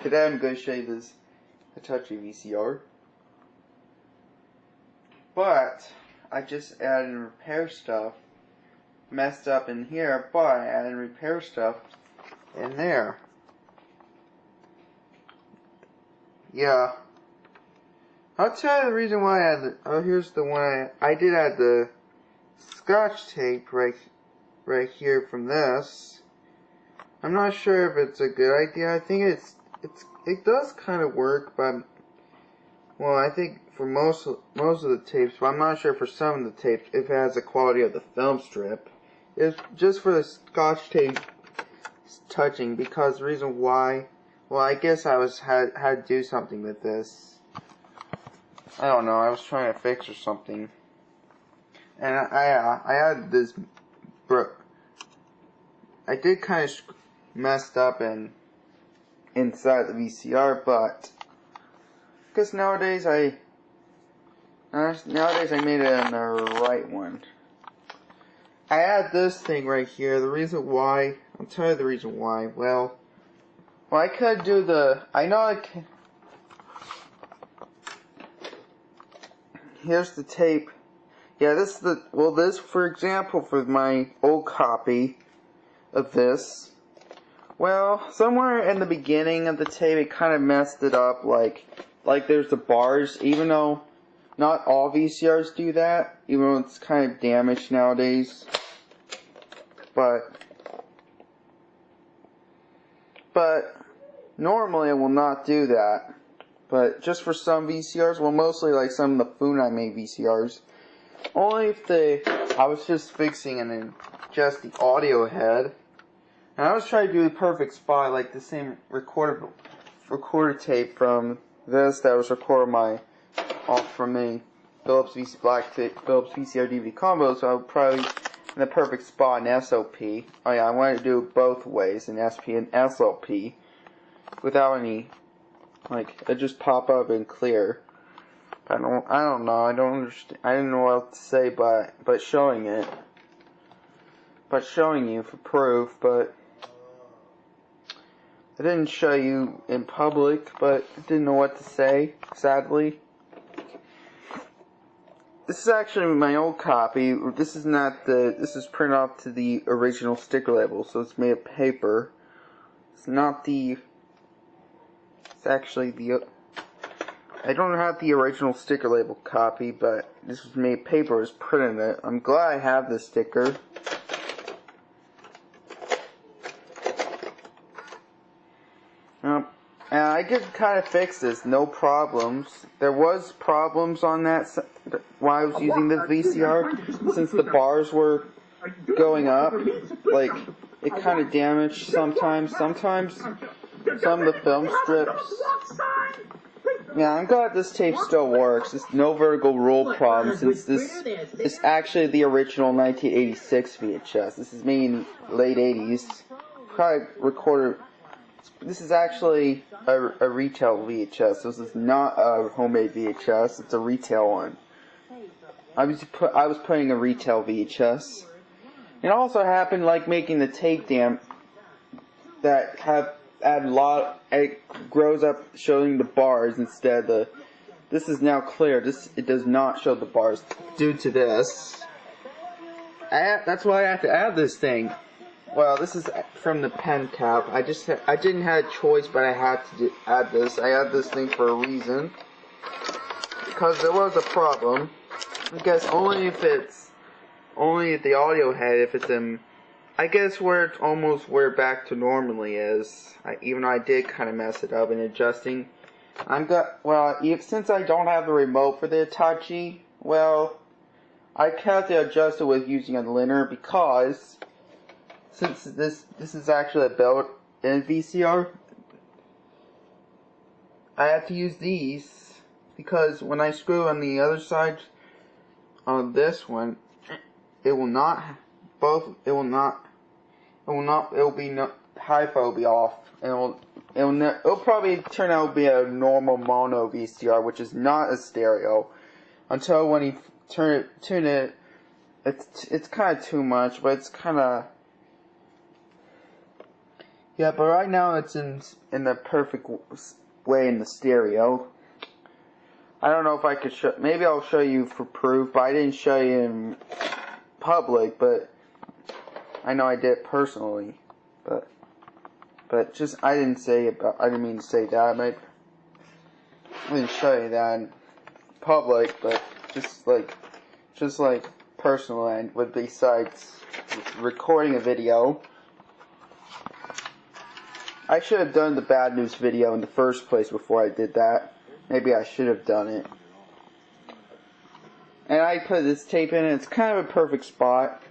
Today I'm going to show you this Hitachi VCR. But I just added and repair stuff. Messed up in here, but I added and repair stuff in there. Yeah. I'll tell you the reason why I added here's the one I did add the Scotch tape right here from this. I'm not sure if it's a good idea. I think it does kind of work, but well, I think for most of the tapes, but I'm not sure for some of the tapes if it has the quality of the film strip. It's just for the Scotch tape touching, because the reason why, well, I guess I had to do something with this. I don't know. I was trying to fix or something, and I had this. I did kind of messed up inside the VCR, but because nowadays I made it on the right one. I had this thing right here. The reason why, I'll tell you the reason why. Well, I could do the. I know I can. Here's the tape. Yeah, this is the. Well, this, for example, for my old copy of this. Well, somewhere in the beginning of the tape, it kind of messed it up. Like there's the bars, even though not all VCRs do that, even though it's kind of damaged nowadays. But normally it will not do that. But just for some VCRs, well, mostly like some of the Funai made VCRs, only if I was just fixing and then just the audio head. And I was trying to do the perfect spot, like the same recorder tape from this that was recorded from the Philips VCR DVD combo, so I would probably in the perfect spot in SOP. Oh yeah, I wanted to do it both ways, in SP and SLP, without any, like, it just pop up and clear. I don't know, I don't understand, I didn't know what to say but showing it. But showing you for proof, but I didn't show you in public, but I didn't know what to say, sadly. This is actually my old copy. This is printed off to the original sticker label, so it's made of paper. It's actually the, I don't have the original sticker label copy, but this was made of paper, it's printed in it. I'm glad I have this sticker. And I could kind of fix this, no problems. There was problems on that while I was using the VCR, since the bars were going up. Like, it kind of damaged sometimes. Sometimes some of the film strips. Yeah, I'm glad this tape still works. There's no vertical roll problem, since this is actually the original 1986 VHS. This is made in the late 80s. Probably recorded. This is actually a retail VHS. This is not a homemade VHS. It's a retail one. I was putting a retail VHS. It also happened like making the tape dam that it grows up showing the bars instead. This is now clear. It does not show the bars due to this. That's why I have to add this thing. Well, this is from the pen cap. I didn't have a choice, but I had to add this. I added this thing for a reason, because there was a problem. I guess only if the audio head, if it's in, I guess where it's almost where back to normally is. Even though I did kind of mess it up in adjusting. Since I don't have the remote for the Hitachi, well, I had to adjust it with using a liner, because since this is actually a built-in VCR, I have to use these, because when I screw on the other side on this one, HiFi will be off, and it'll probably turn out to be a normal mono VCR, which is not a stereo, until when you tune it, it's kind of too much, but it's kind of, Yeah, but right now it's in the perfect way in the stereo. I don't know if I could show. Maybe I'll show you for proof, but I didn't show you in public. But I know I did it personally. But just I didn't mean to say that. I didn't show you that in public, but just like personal and with besides recording a video. I should have done the bad news video in the first place before I did that. Maybe I should have done it. And I put this tape in, and it's kind of a perfect spot.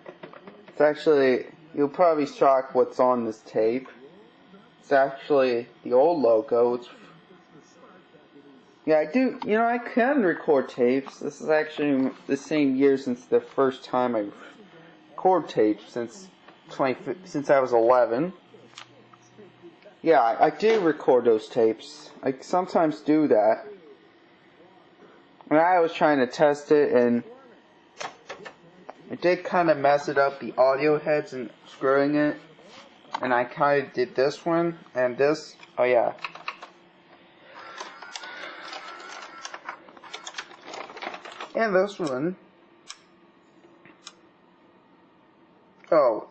It's actually, you'll probably be shocked what's on this tape. It's actually the old logo. Yeah, I can record tapes. This is actually the same year since the first time I record tapes, since I was 11. Yeah, I do record those tapes. I sometimes do that. And I was trying to test it, and I did kind of mess it up, the audio heads and screwing it. And I kind of did this one, and this. Oh yeah. And this one. Oh.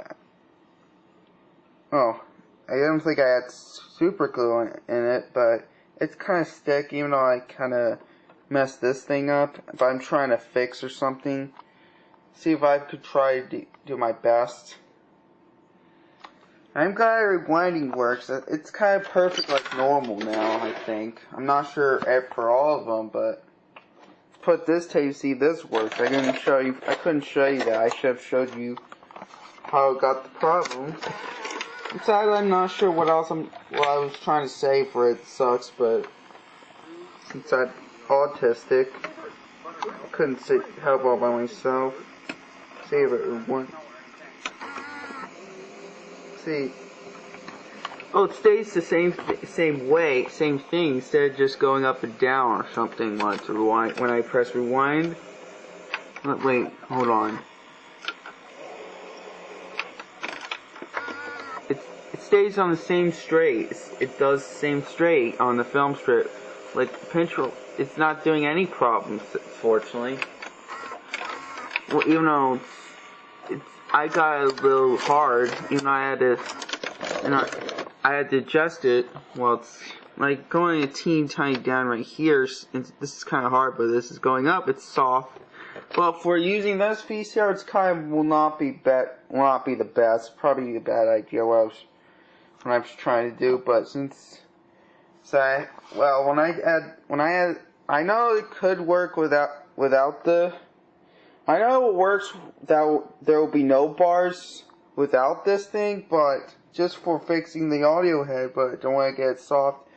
I don't think I had super glue in it, but it's kind of sticky, even though I kind of messed this thing up. But I'm trying to fix or something. See if I could try to do my best. I'm glad rewinding works. It's kind of perfect like normal now, I think. I'm not sure for all of them, but put this tape, see this works. I couldn't show you that. I should have showed you how I got the problem. Besides, I'm not sure what I was trying to say for it sucks, but since I'm autistic, I couldn't help all by myself. Save it one. See. Oh, it stays the same way, same thing, instead of just going up and down or something when I press rewind. Wait, hold on. It stays on the same straight. It does the same straight on the film strip. Like Pinterest, it's not doing any problems, fortunately. Well, even though I got a little hard, even though I had to adjust it. Well, it's like going a teeny tiny down right here. This is kind of hard, but this is going up. It's soft. Well, for using this VCR, it's kind of will not be the best. Probably a bad idea what I was trying to do. But I know it could work without the. I know it works that there will be no bars without this thing, but just for fixing the audio head, but don't want to get it soft,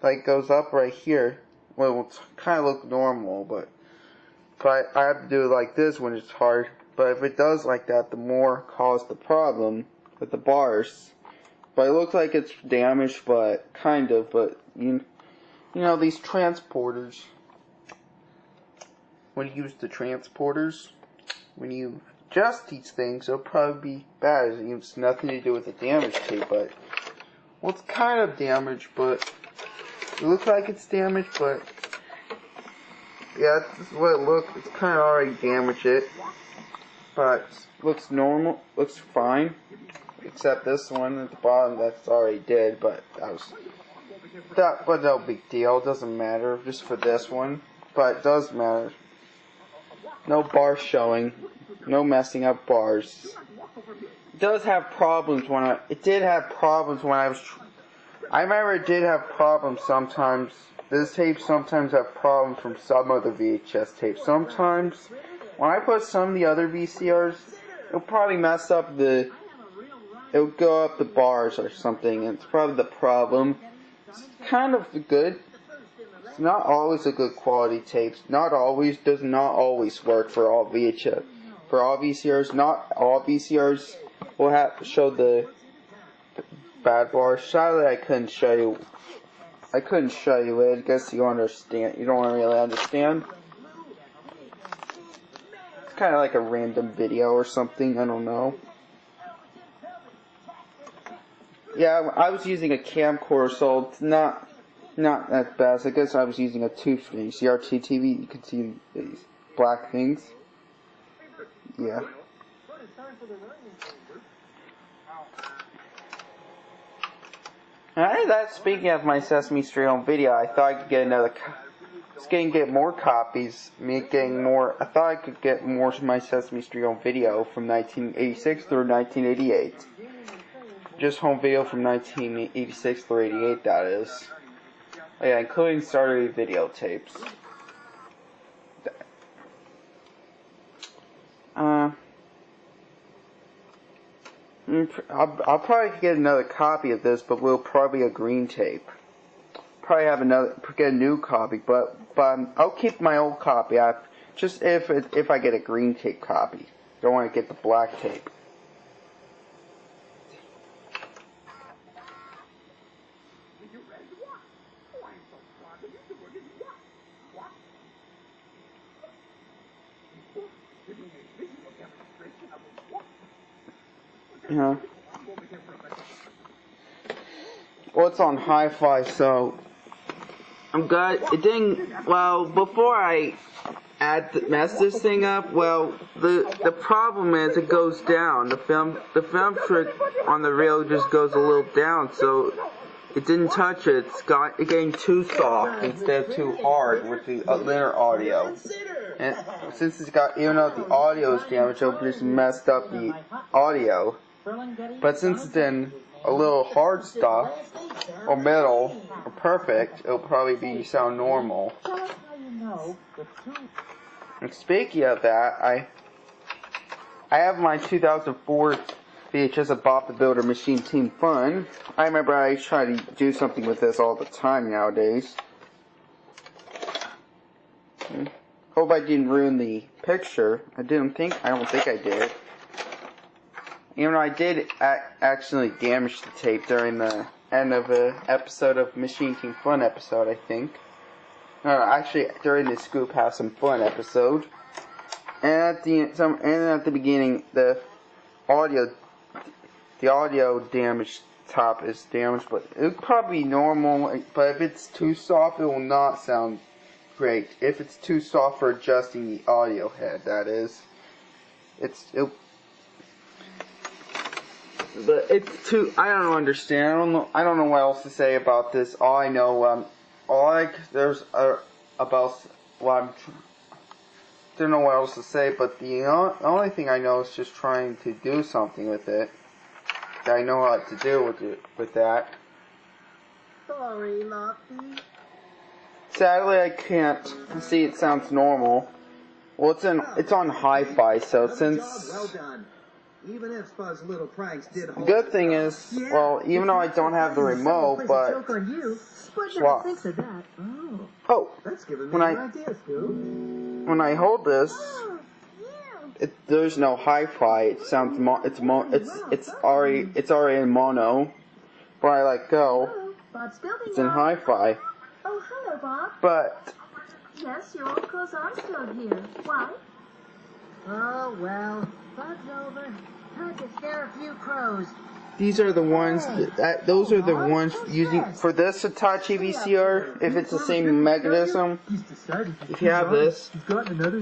like it goes up right here. Well, it will kind of look normal, but I have to do it like this when it's hard. But if it does like that, the more cause the problem with the bars. But it looks like it's damaged, but kind of. But you know these transporters. When you use the transporters, when you adjust these things, it'll probably be bad. It's nothing to do with the damage tape, but well, it's kind of damaged, but it looks like it's damaged, but yeah, this is what it looks. It's kind of already damaged it, but it looks normal, looks fine, except this one at the bottom that's already dead. But but no big deal. It doesn't matter just for this one, but it does matter. No bars showing. No messing up bars. It does have problems it did have problems when I remember it did have problems sometimes. This tape sometimes have problems from some of the VHS tapes. Sometimes, when I put some of the other VCRs, it'll probably mess up it'll go up the bars or something, and it's probably the problem. It's kind of good. It's not always a good quality tape. Does not always work for all VHS. For all VCRs, not all VCRs will show the bad bars. Sadly, I couldn't show you it. I guess you understand. You don't really understand. It's kind of like a random video or something. I don't know. Yeah, I was using a camcorder, so it's not that best. I guess I was using a 250 CRT TV. You can see these black things. Yeah. And that's speaking of my Sesame Street home video. I thought I could get another. Get more copies. I thought I could get more of my Sesame Street home video from 1986 through 1988. Just home video from 1986 through 88. That is. Oh, yeah, including starter videotapes. I'll probably get another copy of this, but we'll probably a green tape. Probably have get a new copy, but I'll keep my old copy. Just if I get a green tape copy. Don't want to get the black tape. Yeah. Well, it's on hi-fi, so I'm glad it didn't. Well, before I mess this thing up, well, the problem is it goes down. The film trick on the reel just goes a little down, so it didn't touch it. It's getting too soft instead of too hard with the linear audio. And since even though the audio is damaged, it just messed up the audio. But since it's in a little hard stuff, or metal, or perfect, it'll probably sound normal. And speaking of that, I have my 2004 VHS of Bob the Builder Machine Team Fun. I remember I try to do something with this all the time nowadays. Hope I didn't ruin the picture. I don't think I did. Even though I did accidentally damage the tape during the end of an episode of Machine Team Fun episode, I think. Actually, during the Scoop Have Some Fun episode. And at the beginning, the audio damage top is damaged, but it'll probably be normal. But if it's too soft, it will not sound great. If it's too soft for adjusting the audio head, that is. But it's too. I don't understand. I don't know what else to say about this. All I know, don't know what else to say. But the only thing I know is just trying to do something with it. I know what to do with that. Sorry, Lofty. Sadly, I can't see. It sounds normal. Well, it's on hi-fi, so since. Well done. Even if Spud's little pranks did hold. Good thing is, well, even though I don't have the remote, but swap. Oh, when I hold this, there's no hi-fi. It sounds it's already in mono. But I let go, it's in hi-fi. Oh, hello, Bob. But yes, your old clothes are still here. Why? Oh well, Bud's over. Had to scare a few crows. These are the ones those are the ones using for this Hitachi VCR. If it's the same mechanism, if you have this,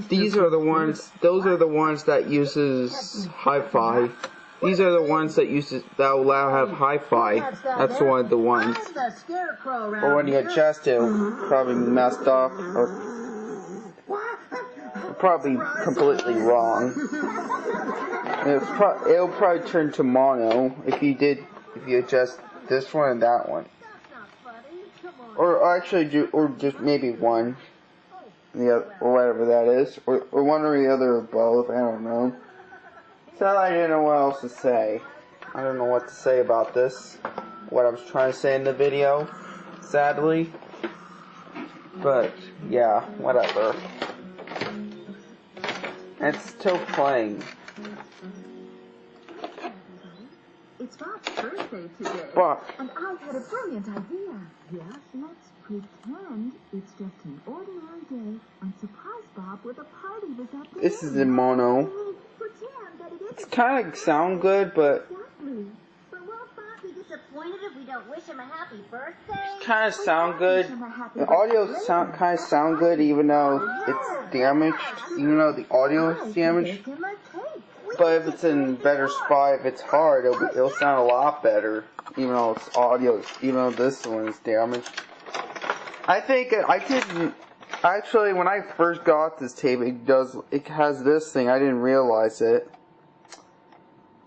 these are the ones. Those are the ones that uses hi-fi. These are the ones that allow have hi-fi. That's one of the ones. Or when you adjust it, probably messed up or probably completely wrong. It'll probably turn to mono if you adjust this one and that one, or actually just maybe one, or whatever that is, or one or the other or both. I don't know. So I didn't know what else to say. I don't know what to say about this. What I was trying to say in the video, sadly. But yeah, whatever. It's still playing. It's Bob's birthday today. Bob. And I've had a brilliant idea. Yes, let's pretend it's just an ordinary day and surprise Bob with a party this afternoon. This is in mono. Pretend that it is. It's kind of sound good, but Exactly. But won't Bob be disappointed if we don't wish him a happy birthday? Kind of sound good. The audio kind of sound good, even though it's damaged. Even though the audio is damaged. But if it's in better spot, if it's hard, it'll sound a lot better. Even though it's audio, even though this one is damaged. I think I didn't actually when I first got this tape. It has this thing. I didn't realize it.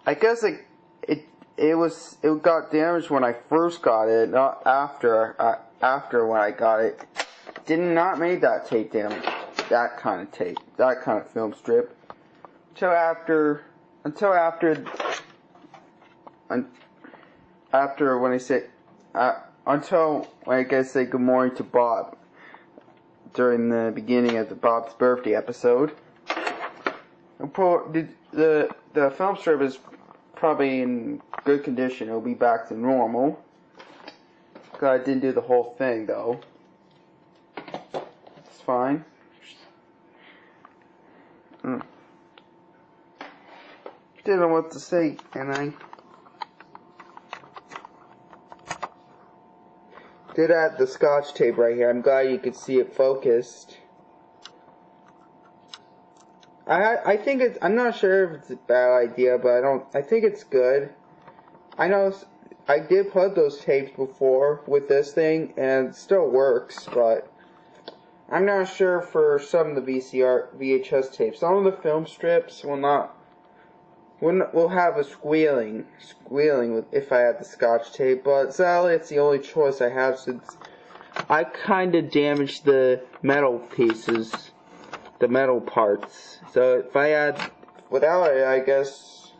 I guess it got damaged when I first got it, not after. After when I got it, did not make that tape damage. That kind of tape, that kind of film strip. Until after when I say until when I guess say good morning to Bob during the beginning of the Bob's birthday episode. The film strip is probably in good condition. It'll be back to normal. I didn't do the whole thing though. It's fine. Didn't know what to say, and I did add the Scotch tape right here. I'm glad you could see it focused. I think it's. I'm not sure if it's a bad idea, but I think it's good. I know I did plug those tapes before with this thing, and it still works, but I'm not sure for some of the VHS tapes. Some of the film strips will have a squealing if I had the Scotch tape, but sadly it's the only choice I have since I kind of damaged the metal pieces, the metal parts. So if I had, without it, I guess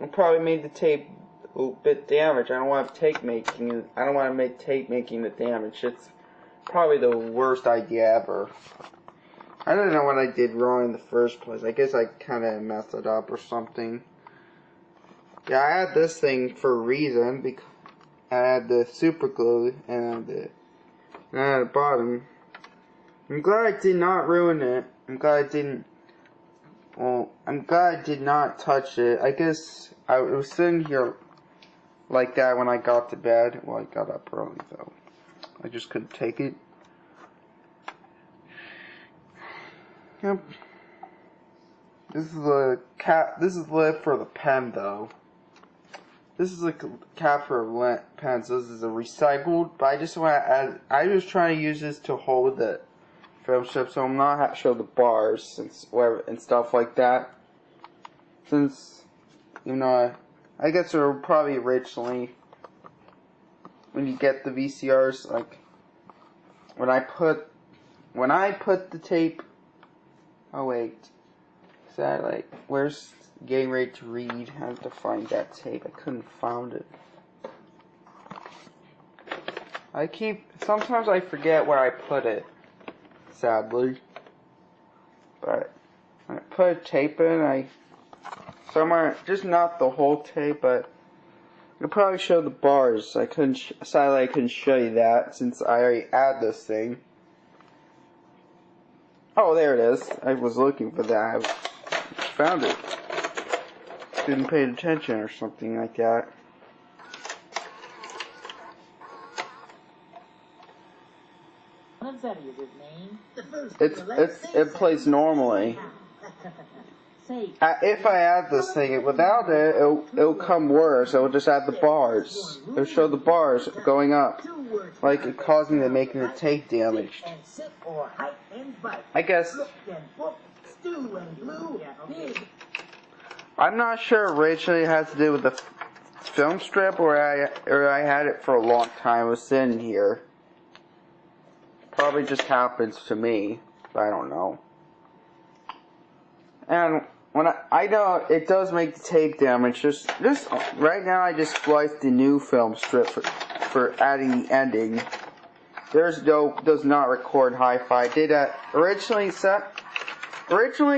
I probably made the tape a little bit damaged. I don't want tape making. I don't want to make tape making the damage. It's probably the worst idea ever. I don't know what I did wrong in the first place. I guess I kind of messed it up or something. Yeah, I had this thing for a reason, because I had the super glue and at the bottom. I'm glad I did not ruin it. I'm glad I did not touch it. I guess I was sitting here like that when I got to bed. Well, I got up early though. I just couldn't take it. Yep. This is the cap. This is the lid for the pen, though. This is the cap for pens. This is a recycled. But I just want to add. I was trying to use this to hold the film strip, so I'm not have to show the bars and stuff like that. Since I guess they're probably originally when you get the VCRs, like when I put the tape. Oh wait, is that like, where's Getting Ready to Read? I have to find that tape. I couldn't find it. Sometimes I forget where I put it, sadly. But when I put a tape in, somewhere, just not the whole tape, but I could probably show the bars. Sadly I couldn't show you that since I already had this thing. Oh, there it is. I was looking for that. I found it. Didn't pay attention or something like that. It plays normally. If I add this thing, without it, it'll come worse. It'll just add the bars. It'll show the bars going up, like it causing making the tape damaged. I guess. I'm not sure originally it has to do with the film strip or I had it for a long time. It was sitting here. Probably just happens to me, but I don't know. And when I know it does make the tape damage. Just right now, I just spliced the new film strip for adding the ending. Does not record hi-fi. Did that originally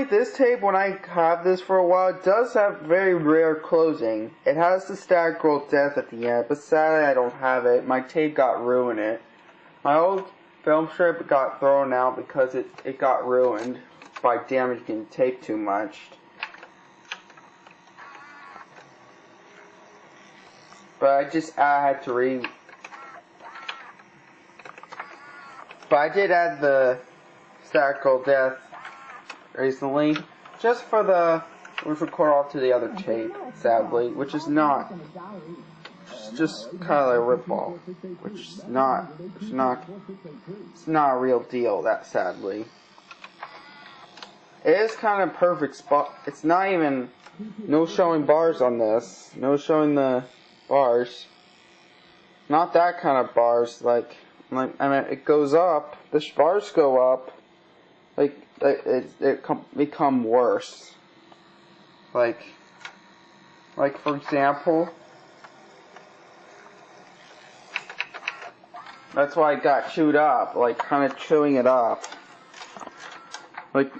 this tape, when I have this for a while, it does have very rare closing. It has the Static Girl death at the end, but sadly I don't have it. My tape got ruined. My old film strip got thrown out because it got ruined by damaging the tape too much. But I had to read. But I did add the Statical Death recently, just for the record off to the other tape, sadly, which is not. It's just kind of like a ripoff, which is not. It's not a real deal. That sadly, it is kind of perfect spot. It's not even no showing bars on this. No showing the bars. Not that kind of bars. Like I mean, it goes up. The bars go up. Like it become worse. Like for example. That's why it got chewed up, like kind of chewing it up. Like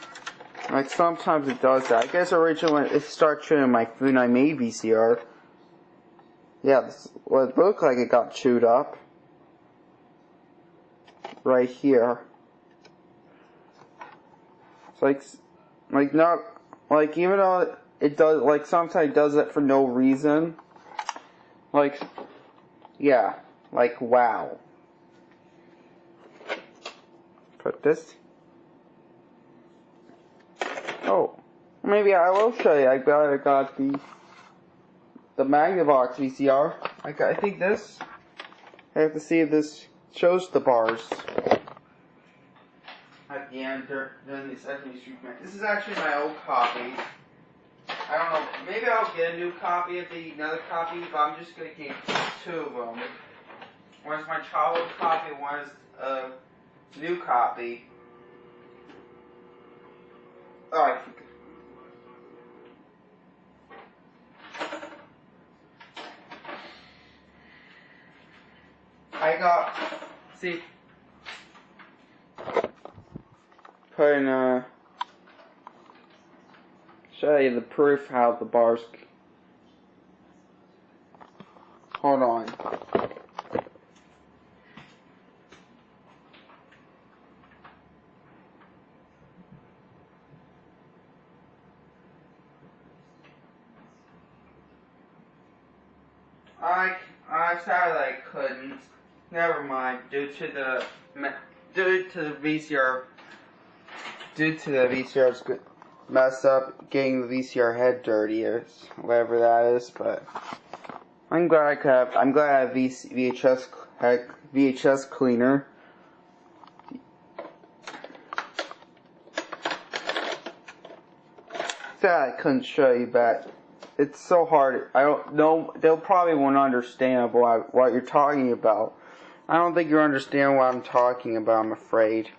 sometimes it does that. I guess originally when it started chewing my food I made VCR. Yeah, well, it looked like it got chewed up. Right here. It's like not, like even though it does, like sometimes it does it for no reason. Like, yeah, like wow. Put this. Oh, maybe I will show you. I got the Magnavox VCR. I think this. I have to see if this shows the bars at the end during the Sesame Street. This is actually my old copy. I don't know. Maybe I'll get a new copy of another copy, but I'm just gonna keep two of them. One is my childhood copy, and one is new copy. Oh, I got, see, show you the proof how the bars, hold on. I decided I couldn't. Never mind. Due to the VCR's mess up, getting the VCR head dirty or whatever that is. But I'm glad I have VHS cleaner. Sad I couldn't show you, but it's so hard. I don't know. They'll probably won't understand what you're talking about. I don't think you understand what I'm talking about, I'm afraid.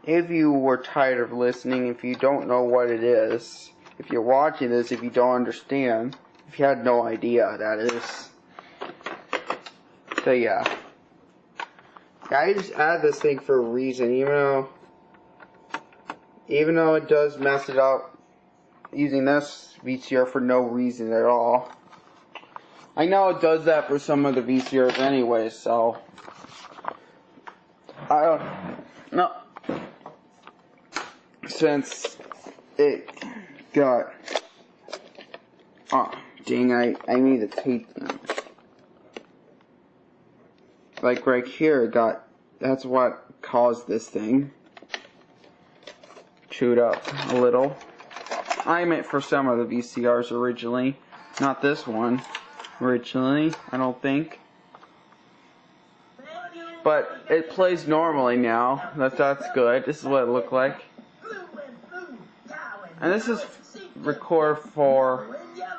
If you were tired of listening, if you don't know what it is, if you're watching this, if you don't understand, if you had no idea, that is. So yeah. I just add this thing for a reason, even though it does mess it up using this VCR for no reason at all. I know it does that for some of the VCRs anyway, so I don't know. Since it got, oh dang, I need to tape them. Like right here, it got, that's what caused this thing. Chewed up a little. I meant for some of the VCRs originally, not this one originally, I don't think. But it plays normally now. That's good. This is what it looked like. And this is record for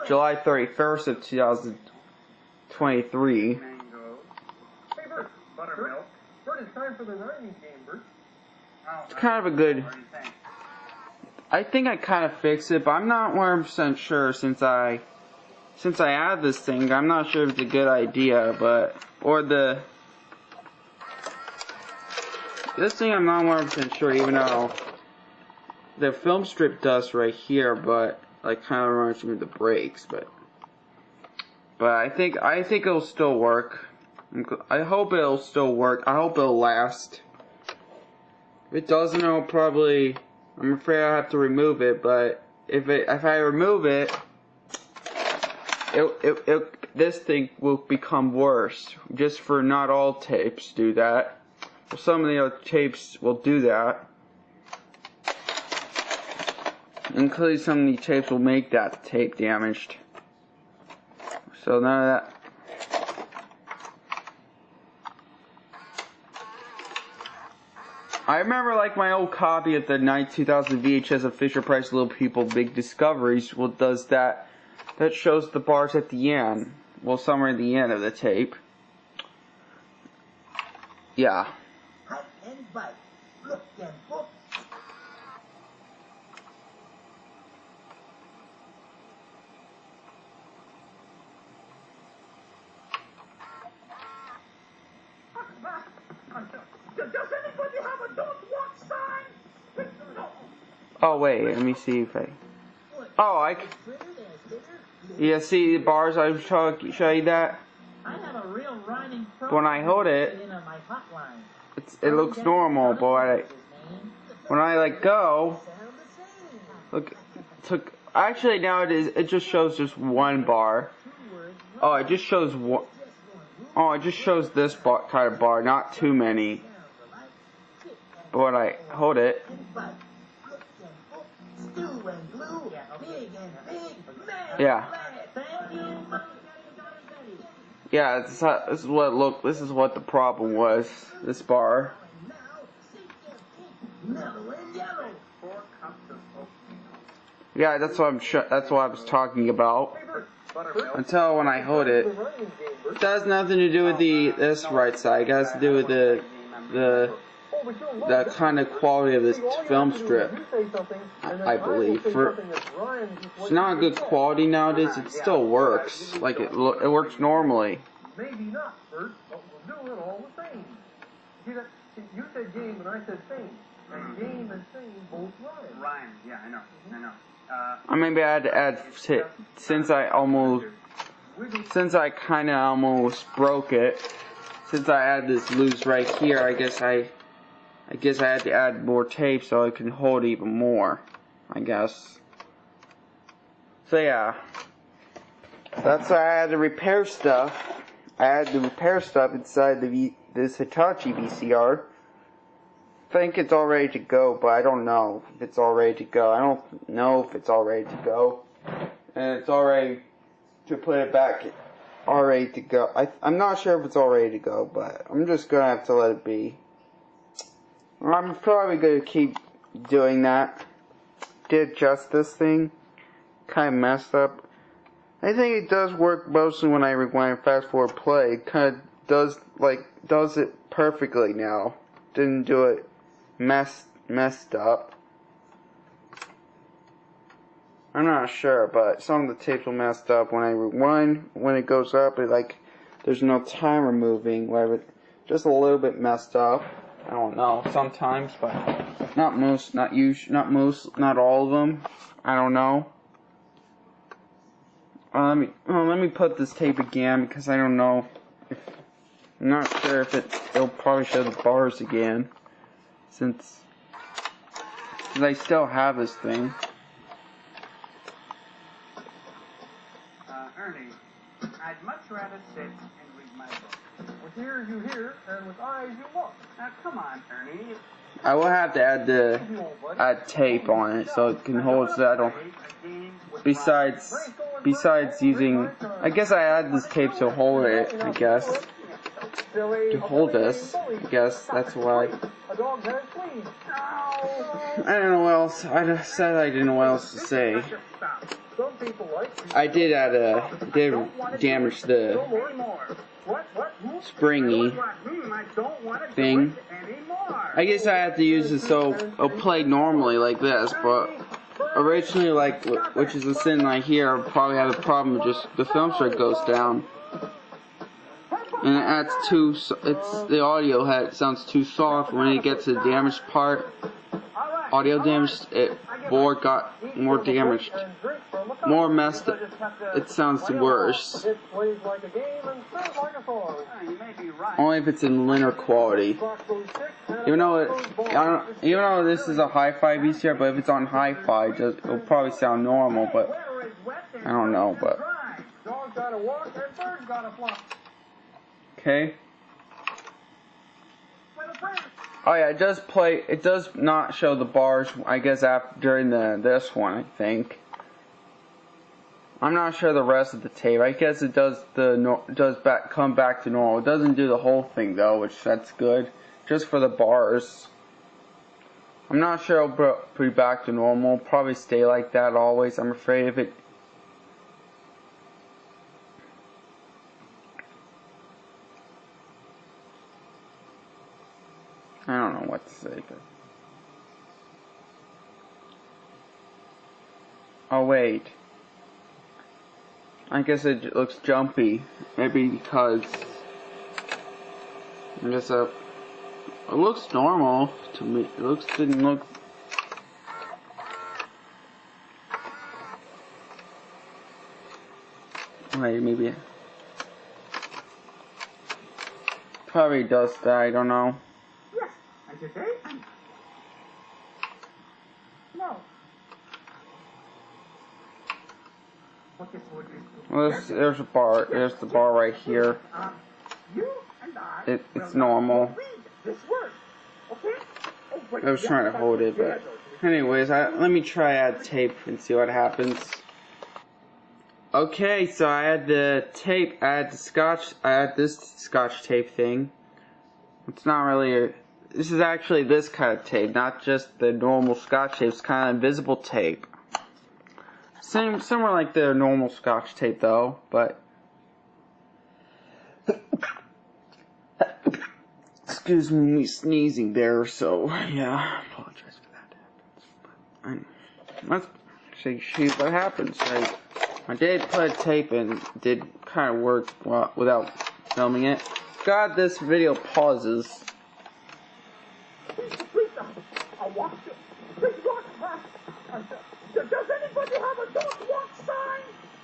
July 31st of 2023. It's kind of a good. I think I kind of fixed it, but I'm not 100% sure since I add this thing. I'm not sure if it's a good idea, this thing I'm not 100% sure, even though the film strip does right here, but like kind of reminds me of the brakes, but I think it'll still work. I hope it'll still work. I hope it'll last. If it doesn't, I'll probably, I'm afraid I'll have to remove it, but if I remove it, this thing will become worse. Just for not all tapes do that. Well, some of the other tapes will do that. Including some of the tapes will make that tape damaged. So none of that. I remember like my old copy of the 2000 VHS of Fisher-Price Little People Big Discoveries. Well, does that. That shows the bars at the end. Well, somewhere at the end of the tape. Yeah. Hike and bite. Look and book. Does anybody have a don't walk sign? Oh wait, let me see if I. Oh, I. Yeah, see the bars I was talking. Show you that. I have a real rhyming When I hold it, on my hotline. it looks normal, but when I let go, look, took. Actually, now it just shows just one bar. Oh, it just shows one. Oh, it just shows this bar, kind of bar, not too many. But when I hold it, yeah, yeah. This is what look. This is what the problem was. This bar. Yeah, that's what that's what I was talking about. Until when I hold it, it has nothing to do with this right side. It has to do with the kind of quality of this film strip. I believe it's not good quality nowadays. It still works. Like it works normally. Maybe not, Bert, but we'll do it all the same. You said game and I said same. And game and same both rhyme. Rhyme, yeah, I know. Maybe I had to add since I kind of almost broke it. Since I had this loose right here, I guess I had to add more tape so it can hold even more. I guess. So yeah, that's why I had to repair stuff. I had to repair stuff inside this Hitachi VCR. I think it's all ready to go, but I don't know if it's all ready to go. I don't know if it's all ready to go. And it's all ready to put it back, all ready to go. I'm not sure if it's all ready to go, but I'm just going to have to let it be. I'm probably going to keep doing that. Did adjust this thing. Kind of messed up. I think it does work mostly when I rewind, fast forward, play. It kind of does it perfectly now. Didn't do it messed up. I'm not sure, but some of the tapes are messed up when I rewind. When it goes up, there's no timer moving. Whatever, just a little bit messed up. I don't know. Sometimes, but not most. Not all of them. I don't know. Let me put this tape again because I don't know. I'm not sure if it'll probably show the bars again. Since I still have this thing. Ernie, I'd much rather sit and read my book. With ears you hear, and with eyes you look. Now, come on, Ernie. I will have to add tape on it so it can hold so I don't. Besides using, I guess I add this tape to hold it. I guess to hold this. I guess that's why. A dog has fleas. I don't know what else. I said I didn't know what else to say. Some people like I did damage the springy thing. I guess I have to use this so it'll play normally like this, but originally, which is the sin right here, I'll probably have a problem with just the film strip goes down. And the audio sounds too soft when it gets to the damaged part. Audio damage, board got more damaged. More messed up. It sounds worse. Only if it's in linear quality. Even though this is a hi-fi VCR, but if it's on hi-fi, it'll probably sound normal, but I don't know, but Dog gotta walk and bird gotta fly. Okay. When a friend Oh yeah, it does play. It does not show the bars. I guess after during this one, I think. I'm not sure the rest of the tape. I guess it does come back to normal. It doesn't do the whole thing though, which that's good. Just for the bars. I'm not sure it'll be back to normal. Probably stay like that always. I'm afraid if it. I don't know what to say. But... Oh wait. I guess it looks jumpy. Maybe because it looks normal to me. Didn't look. Wait, maybe. Probably does that. I don't know. yes, and today I'm no. What this would is Well, there's a bar. There's the bar right here. You and I It's normal. read this word, okay? Oh, wait, I was trying to hold it, but anyways, let me try add tape and see what happens. Okay, so I had the tape. I had this scotch tape thing. It's not really this is actually this kind of tape, not just the normal scotch tape. It's kind of invisible tape. Somewhere like the normal scotch tape though, but excuse me sneezing there, so yeah, apologize for that. Let's see what happens. I did put tape in, did kind of work without filming it. God, this video pauses. Please, I want to. Please walk past. Does anybody have a don't walk sign?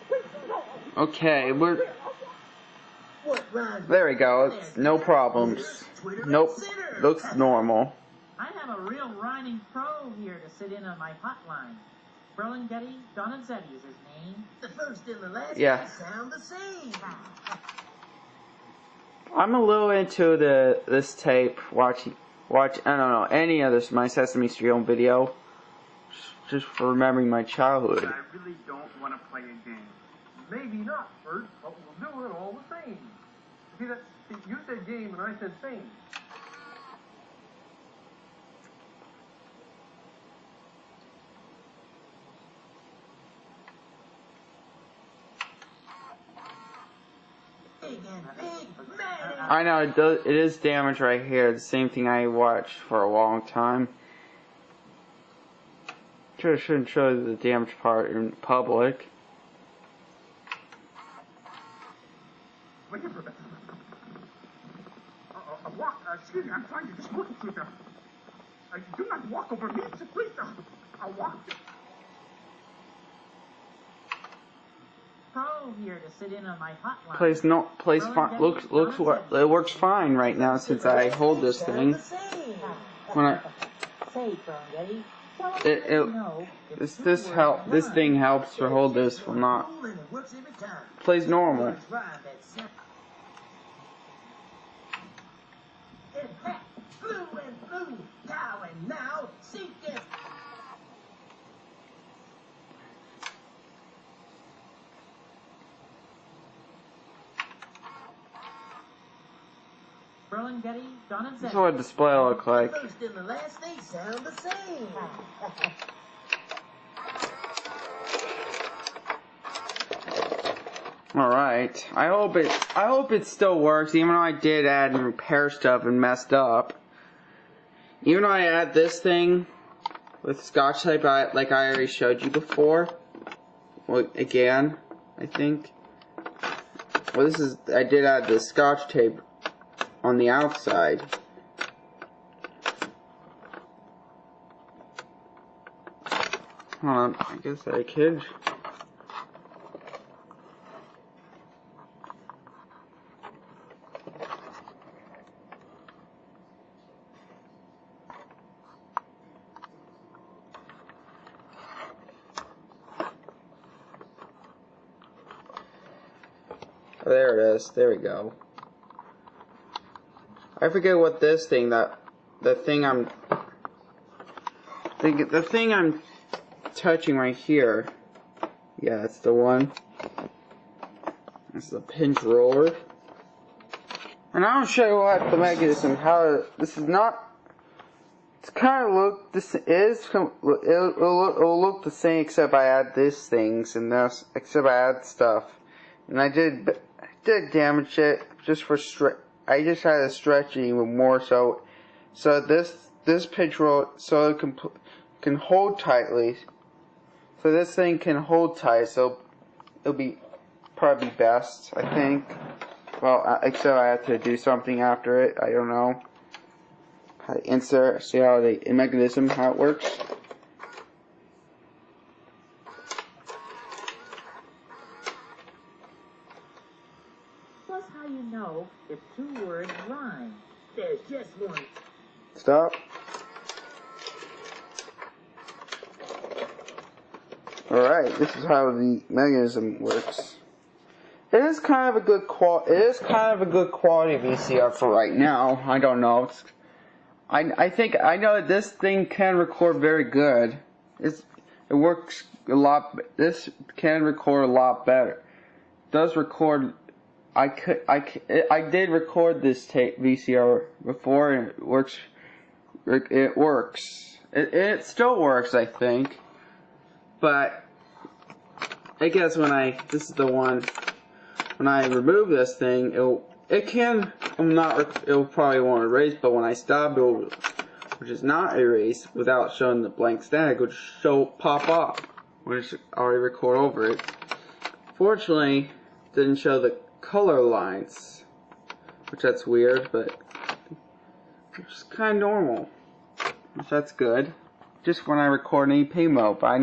Please, no. Okay, What, Ron? there we go. It's no problems. Nope, looks normal. I have a real rhyming pro here to sit in on my hotline. Burlingame Donizetti is his name. The first and the last Yeah. sound the same. I'm a little into this tape. Watch. I don't know any other My Sesame Street home video. Just for remembering my childhood. I really don't want to play a game. Maybe not, Bert, but we'll do it all the same. You said game and I said same. Big and big, man. I know it is damaged right here. The same thing I watched for a long time. Shouldn't show the damaged part in public. Wait a minute. Walk. Excuse me. I'm trying to just look through the. Do not walk over me, please. I'll walk. Pro here to sit in on my hotline. It works fine right now since I hold this thing. When I Say, Burlingame, this thing helps to hold this from not plays normal. Burlingame Donizetti. That's what a display will look like. First and the last, they sound the same. Alright. I hope it still works, even though I did add and repair stuff and messed up. Even though I add this thing with scotch tape, like I already showed you before. Well, again, I think. Well, I did add the scotch tape on the outside. Hold on, I guess I could. Oh, there it is. There we go. I forget what this thing the thing I'm touching right here. Yeah, that's the one. This is a pinch roller. And I'll show you what the mechanism, how this is not. It's kind of look. This is. It'll look the same except I add these things and this. Except I add stuff, and I did damage it just for I just had to stretch it even more so this pinch roll so it can hold tightly. So this thing can hold tight. So it'll be probably best, I think. Well, except I have to do something after it. I don't know. How to insert, see how the mechanism, how it works. Plus how you know if two words rhyme. There's just one. Stop. Alright, this is how the mechanism works. It is kind of a good quality VCR for right now. I don't know. I think I know that this thing can record very good. It works a lot. This can record a lot better. It does record. I did record this tape VCR before, and it works. It works. It still works, I think. But I guess this is the one. When I remove this thing, it'll probably won't erase, but when I stop, which is not erased without showing the blank static, which pop off when it's already record over it. Fortunately, it didn't show the color lines, which that's weird, but it's kind of normal. Which that's good. Just when I record an EP mode, but I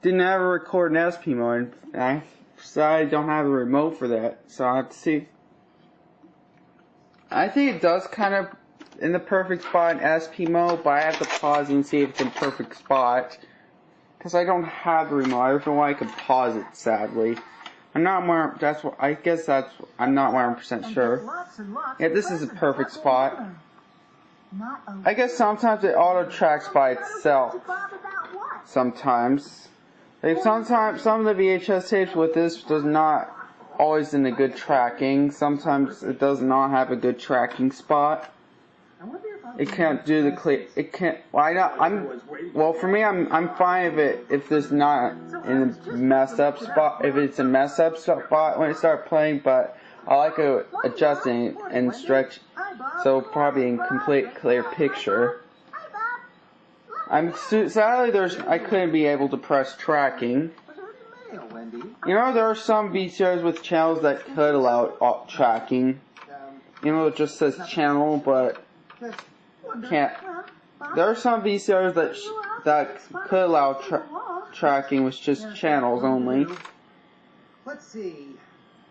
didn't ever record an SP mode, and I don't have a remote for that, so I have to see. I think it does kind of in the perfect spot in SP mode, but I have to pause and see if it's in perfect spot. Because I don't have the remote, I don't know why I could pause it, sadly. I'm not more, I'm not 100% sure. Yeah, this is a perfect spot. I guess sometimes it auto tracks by itself. Sometimes. Like some of the VHS tapes with this does not always in a good tracking. Sometimes it does not have a good tracking spot. It can't do the clear. It can't. Well, for me, I'm fine if there's not in a messed up spot. If it's a messed up spot when it starts playing, but I like adjusting it and stretch, so probably in complete clear picture. Sadly, I couldn't be able to press tracking. You know, there are some VCRs with channels that could allow tracking. You know, it just says channel, but can't. There are some VCRs that could allow tracking with just channels only. Let's see.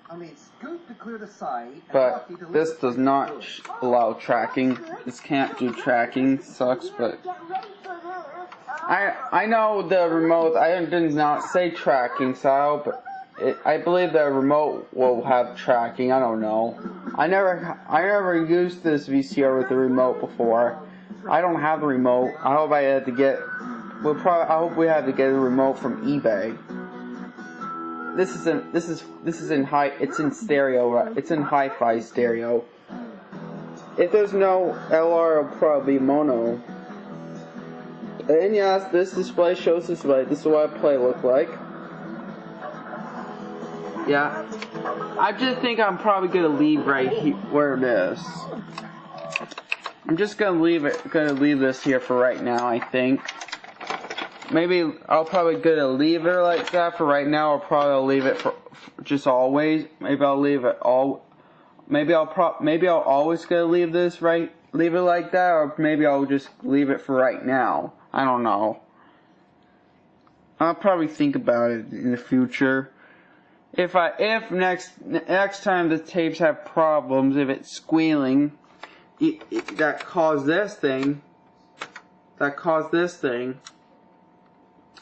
I mean, scoop to clear the site. But this does not allow tracking. This can't do tracking. Sucks, but I know the remote. I did not say tracking style, but I believe the remote will have tracking. I don't know. I never used this VCR with the remote before. I don't have the remote. I hope I had to get. I hope we had to get a remote from eBay. This is in high. It's in stereo. Right? It's in hi-fi stereo. If there's no LR, it'll probably be mono. And yes, this display shows this way. This is what a play look like. Yeah, I just think I'm probably gonna leave right here where it is. I'm just gonna leave this here for right now. I think. Maybe I'll probably gonna leave it like that for right now, or probably I'll leave it for just always. Maybe I'll leave it all. Maybe I'll always gonna leave it like that, or maybe I'll just leave it for right now. I don't know. I'll probably think about it in the future. If next time the tapes have problems, if it's squealing, that caused this thing.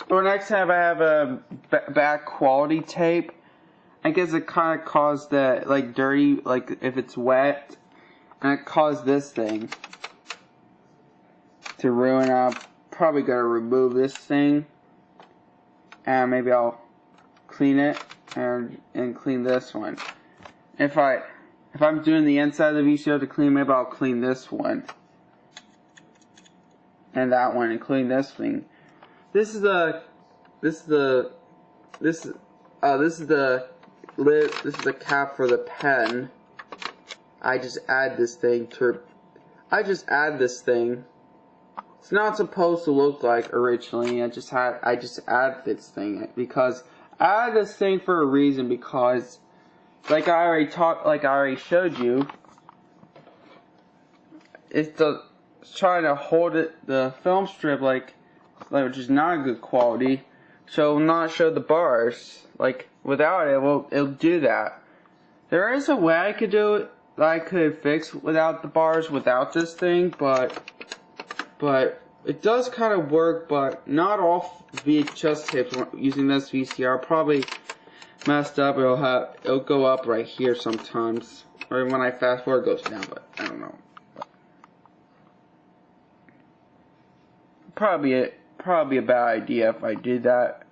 Or next time I have a bad quality tape, I guess it kind of caused that, like, dirty, like, if it's wet, and it caused this thing to ruin up. Probably gotta remove this thing, and maybe I'll clean it, and clean this one. If I'm doing the inside of the VCR to clean, maybe I'll clean this one, and that one, and clean this thing. This is the lid. This is the cap for the pen. I just add this thing. It's not supposed to look like originally. I just add this thing because I add this thing for a reason, because like I already showed you, it's trying to hold the film strip which is not good quality, so it will not show the bars. Like without it, it'll do that. There is a way I could do it that I could fix without the bars, without this thing, but it does kind of work, but not all VHS tapes using this VCR. Probably messed up. It'll go up right here sometimes, or when I fast forward it goes down, but I don't know. Probably a bad idea if I did that.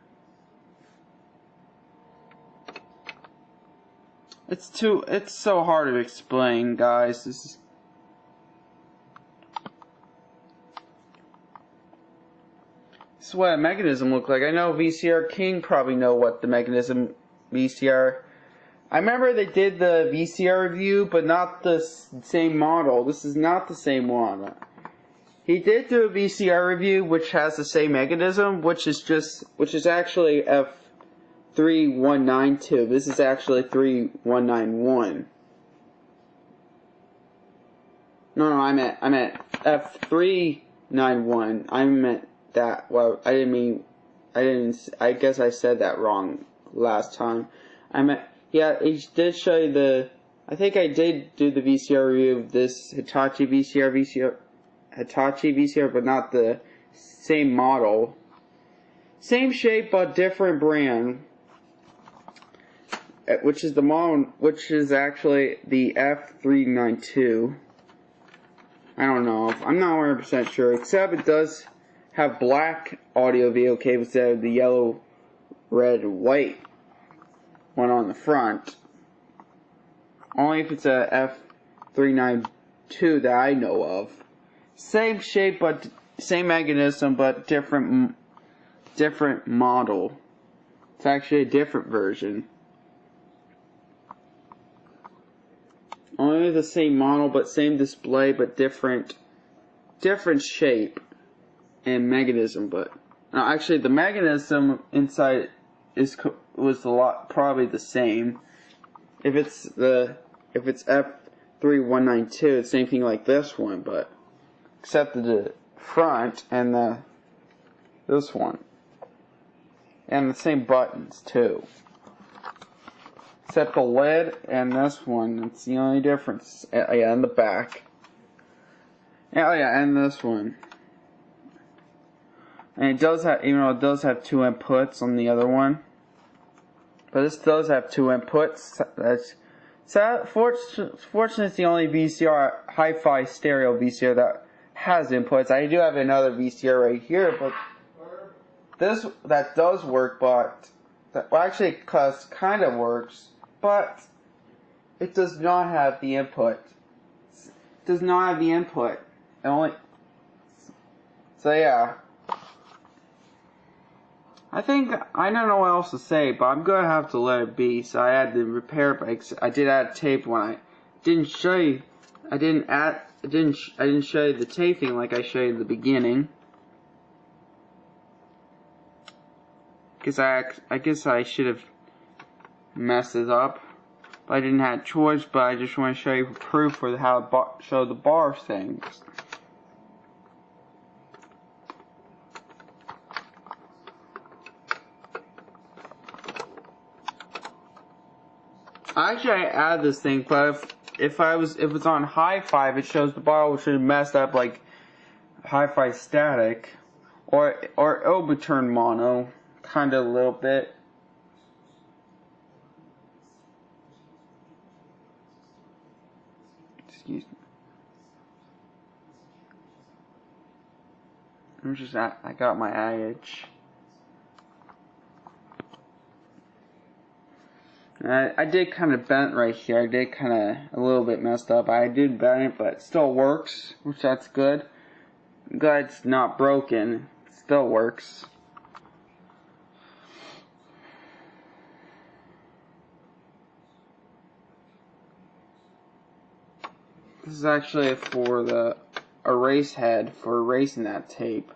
It's so hard to explain, guys. This is what a mechanism looks like. I know VCR King probably know what the mechanism VCR. I remember they did the VCR review, but not the same model. This is not the same one. He did do a VCR review which has the same mechanism, which is actually F3192. This is actually 3191. No, I meant F391. I meant that. Well, I guess I said that wrong last time. Yeah, he did show you I think I did do the VCR review of this Hitachi VCR, but not the same model. Same shape, but different brand. Which is the model, which is actually the F392. I don't know. I'm not 100% sure, except it does have black audio video cables instead of the yellow, red, white one on the front. Only if it's a F392 that I know of. Same shape, but same mechanism, but different model. It's actually a different version. Only the same model, but same display, but different shape and mechanism. But actually, the mechanism inside was probably the same. If it's F3192, it's same thing like this one, but except the front and this one, and the same buttons too. Except the lid and this one, it's the only difference. Yeah, and the back. Yeah, and this one. And it does have, even though it does have 2 inputs on the other one, but this does have 2 inputs. Fortunately, it's the only VCR, hi-fi stereo VCR that has inputs. I do have another VCR right here, but that does work, but actually it kind of works. But it does not have the input. It does not have the input. So yeah. I don't know what else to say, but I'm gonna have to let it be. So I had to repair it. I did add tape when I didn't show you. I didn't show you the taping like I showed you in the beginning. I guess I should have messed it up. But I didn't have a choice, but I just want to show you proof for how to show the bar things. Actually, I add this thing, but if it's on hi-fi, if it shows the bar, which should messed up like hi-fi static, or it'll be turned mono, kind of a little bit. I got my eye itch. I did kind of bent right here. I did kind of a little bit messed up. I did bend it, but it still works, which that's good. I'm glad it's not broken. It still works. This is actually for the erase head for erasing that tape.